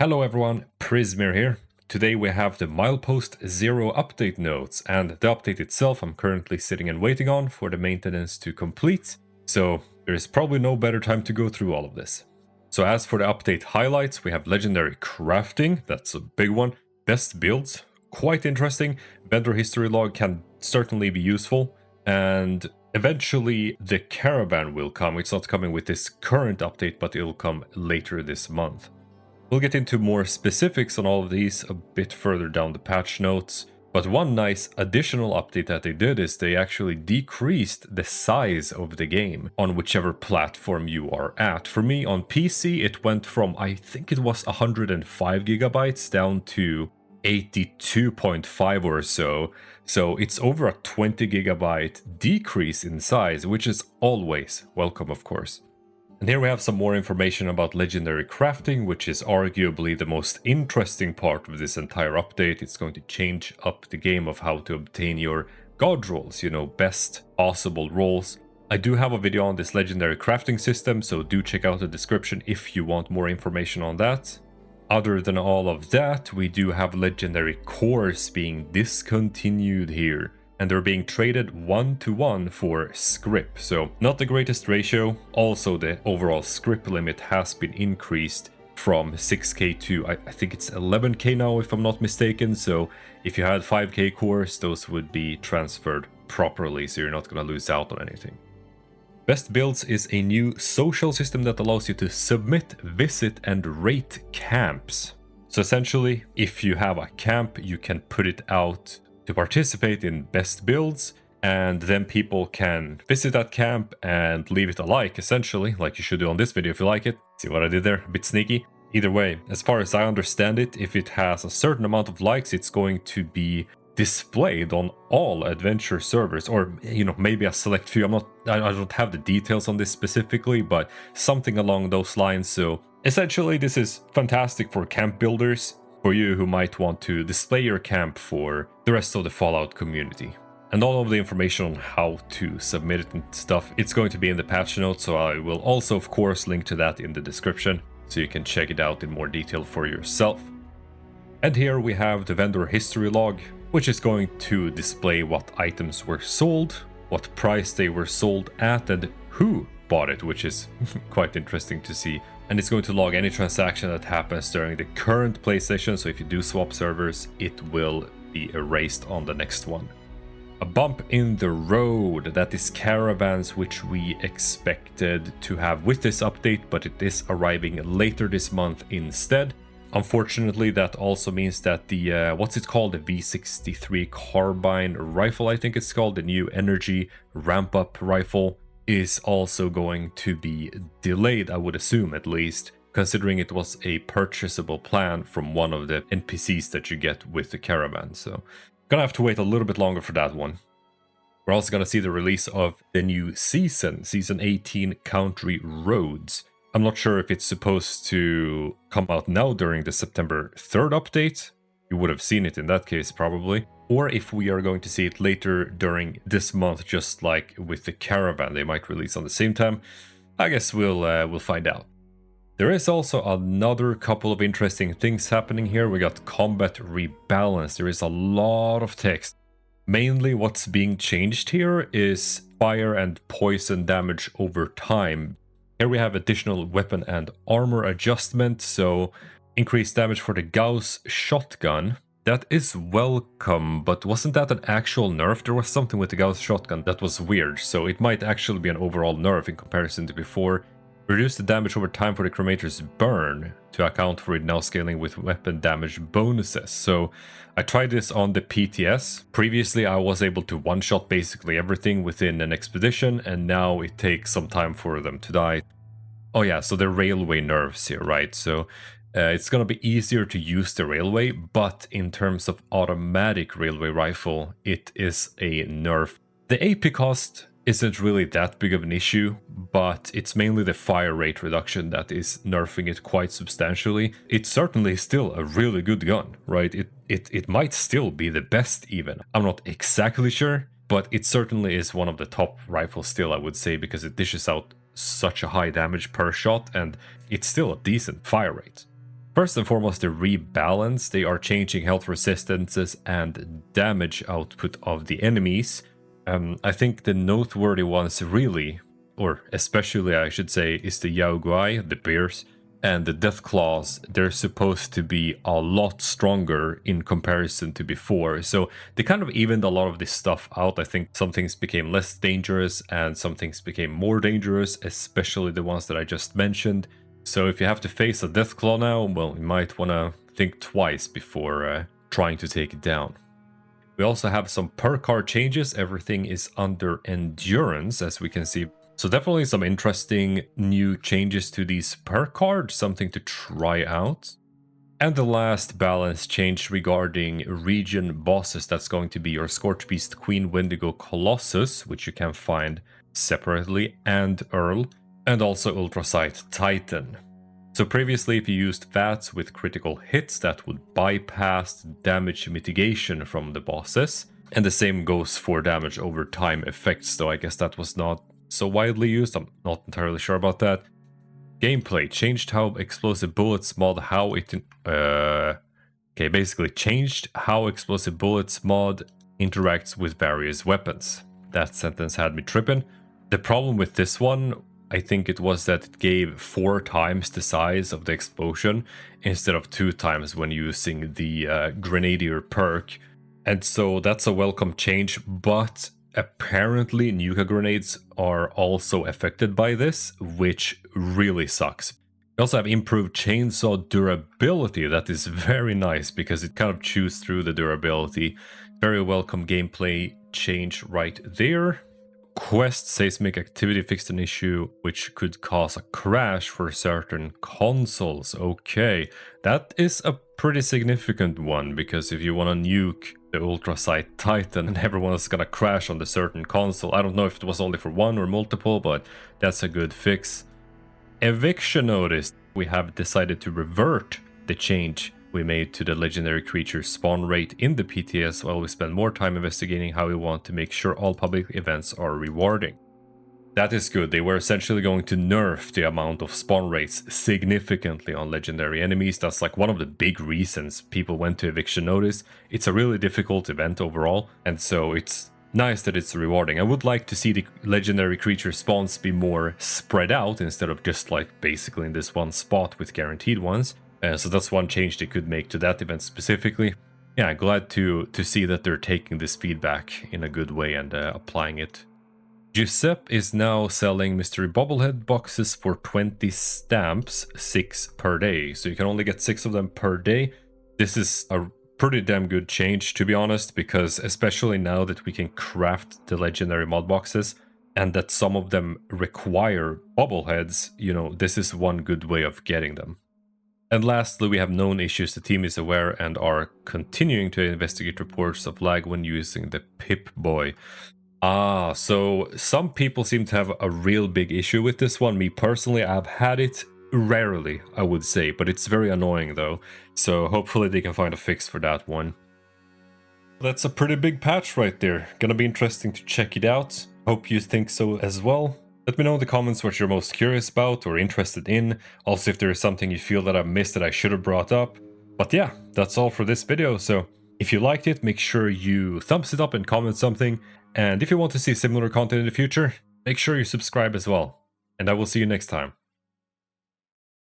Hello everyone, Prizmere here. Today we have the Milepost Zero update notes, and the update itself I'm currently sitting and waiting on for the maintenance to complete, so there is probably no better time to go through all of this. So as for the update highlights, we have legendary crafting, that's a big one, best builds, quite interesting, vendor history log can certainly be useful, and eventually the Caravan will come. It's not coming with this current update, but it'll come later this month. We'll get into more specifics on all of these a bit further down the patch notes, but one nice additional update that they did is they actually decreased the size of the game on whichever platform you are at. For me, on PC, it went from, I think it was 105 gigabytes down to 82.5 or so. So it's over a 20 gigabyte decrease in size, which is always welcome, of course. And here we have some more information about legendary crafting, which is arguably the most interesting part of this entire update. It's going to change up the game of how to obtain your god rolls, best possible rolls. I do have a video on this legendary crafting system, so do check out the description if you want more information on that. Other than all of that, we do have legendary cores being discontinued here. And they're being traded 1-to-1 for scrip, so not the greatest ratio. Also, the overall scrip limit has been increased from 6k to I think it's 11k now, if I'm not mistaken. So if you had 5k cores, those would be transferred properly, so you're not going to lose out on anything. Best builds is a new social system that allows you to submit, visit, and rate camps. So essentially, if you have a camp, you can put it out to participate in best builds, and then people can visit that camp and leave it a like, essentially, like you should do on this video if you like it. See what I did there? A bit sneaky. Either way, as far as I understand it, if it has a certain amount of likes, it's going to be displayed on all adventure servers, or maybe a select few. I don't have the details on this specifically, but something along those lines. So essentially, this is fantastic for camp builders, for you who might want to display your camp for the rest of the Fallout community. And all of the information on how to submit it and stuff, it's going to be in the patch notes, so I will also of course link to that in the description, so you can check it out in more detail for yourself. And here we have the vendor history log, which is going to display what items were sold, what price they were sold at, and who bought it, which is quite interesting to see. And it's going to log any transaction that happens during the current play session, so if you do swap servers, it will be erased on the next one. A bump in the road, that is caravans, which we expected to have with this update, but it is arriving later this month instead. Unfortunately, that also means that the, what's it called, the V63 carbine rifle, I think it's called, the new energy ramp-up rifle, is also going to be delayed, I would assume, at least, considering it was a purchasable plan from one of the NPCs that you get with the Caravan. So gonna have to wait a little bit longer for that one. We're also gonna see the release of the new season 18 Country Roads. I'm not sure if it's supposed to come out now during the September 3rd update. You would have seen it in that case probably, or if we are going to see it later during this month, just like with the Caravan, they might release on the same time. I guess we'll find out. There is also another couple of interesting things happening here. We got combat rebalance. There is a lot of text. Mainly what's being changed here is fire and poison damage over time. Here we have additional weapon and armor adjustment, so increased damage for the Gauss shotgun. That is welcome, but wasn't that an actual nerf? There was something with the Gauss shotgun that was weird, so it might actually be an overall nerf in comparison to before. Reduce the damage over time for the Cremator's burn to account for it now scaling with weapon damage bonuses. So I tried this on the PTS. Previously I was able to one-shot basically everything within an expedition, and now it takes some time for them to die. Oh yeah, so the railway nerfs here, right? So it's going to be easier to use the railway, but in terms of automatic railway rifle, it is a nerf. The AP cost isn't really that big of an issue, but it's mainly the fire rate reduction that is nerfing it quite substantially. It's certainly still a really good gun, right? It might still be the best even. I'm not exactly sure, but it certainly is one of the top rifles still, I would say, because it dishes out such a high damage per shot, and it's still a decent fire rate. First and foremost, the Rebalance. They are changing health resistances and damage output of the enemies. I think the noteworthy ones really, or especially I should say, is the Yaoguai, the bears, and the Death Claws. They're supposed to be a lot stronger in comparison to before. So they kind of evened a lot of this stuff out. I think some things became less dangerous and some things became more dangerous, especially the ones that I just mentioned. So if you have to face a Death Claw now, well, you might want to think twice before trying to take it down. We also have some perk card changes. Everything is under endurance, as we can see. So definitely some interesting new changes to these perk cards, something to try out. And the last balance change regarding region bosses, that's going to be your Scorchbeast Queen Wendigo Colossus, which you can find separately, and Earl, and also Ultrasight Titan. So previously, if you used VATs with critical hits, that would bypass damage mitigation from the bosses. And the same goes for damage over time effects, though I guess that was not so widely used. I'm not entirely sure about that. Gameplay changed how explosive bullets mod, how it... basically changed how explosive bullets mod interacts with various weapons. That sentence had me tripping. The problem with this one, I think it was that it gave 4 times the size of the explosion instead of 2 times when using the Grenadier perk. And so that's a welcome change, but apparently Nuka grenades are also affected by this, which really sucks. We also have improved chainsaw durability. That is very nice because it kind of chews through the durability. Very welcome gameplay change right there. Quest Seismic activity fixed an issue which could cause a crash for certain consoles. Okay, that is a pretty significant one, because if you want to nuke the Ultrasight Titan and everyone is gonna crash on the certain console, I don't know if it was only for one or multiple, but that's a good fix. Eviction Notice. We have decided to revert the change we made to the legendary creature spawn rate in the PTS, while we spend more time investigating how we want to make sure all public events are rewarding. That is good. They were essentially going to nerf the amount of spawn rates significantly on legendary enemies. That's like one of the big reasons people went to Eviction Notice. It's a really difficult event overall, and so it's nice that it's rewarding. I would like to see the legendary creature spawns be more spread out instead of just like basically in this one spot with guaranteed ones. So that's one change they could make to that event specifically. Yeah, glad to see that they're taking this feedback in a good way and applying it. Giuseppe is now selling mystery bobblehead boxes for 20 stamps, 6 per day. So you can only get 6 of them per day. This is a pretty damn good change, to be honest, because especially now that we can craft the legendary mod boxes and that some of them require bobbleheads, you know, this is one good way of getting them. And lastly, we have known issues. The team is aware and are continuing to investigate reports of lag when using the Pip-Boy. So some people seem to have a real big issue with this one. Me personally, I've had it rarely, I would say, but it's very annoying though. So hopefully they can find a fix for that one. That's a pretty big patch right there. Gonna be interesting to check it out. Hope you think so as well. Let me know in the comments what you're most curious about or interested in. Also, if there is something you feel that I've missed that I should have brought up. But yeah, that's all for this video. So if you liked it, make sure you thumbs it up and comment something. And if you want to see similar content in the future, make sure you subscribe as well. And I will see you next time.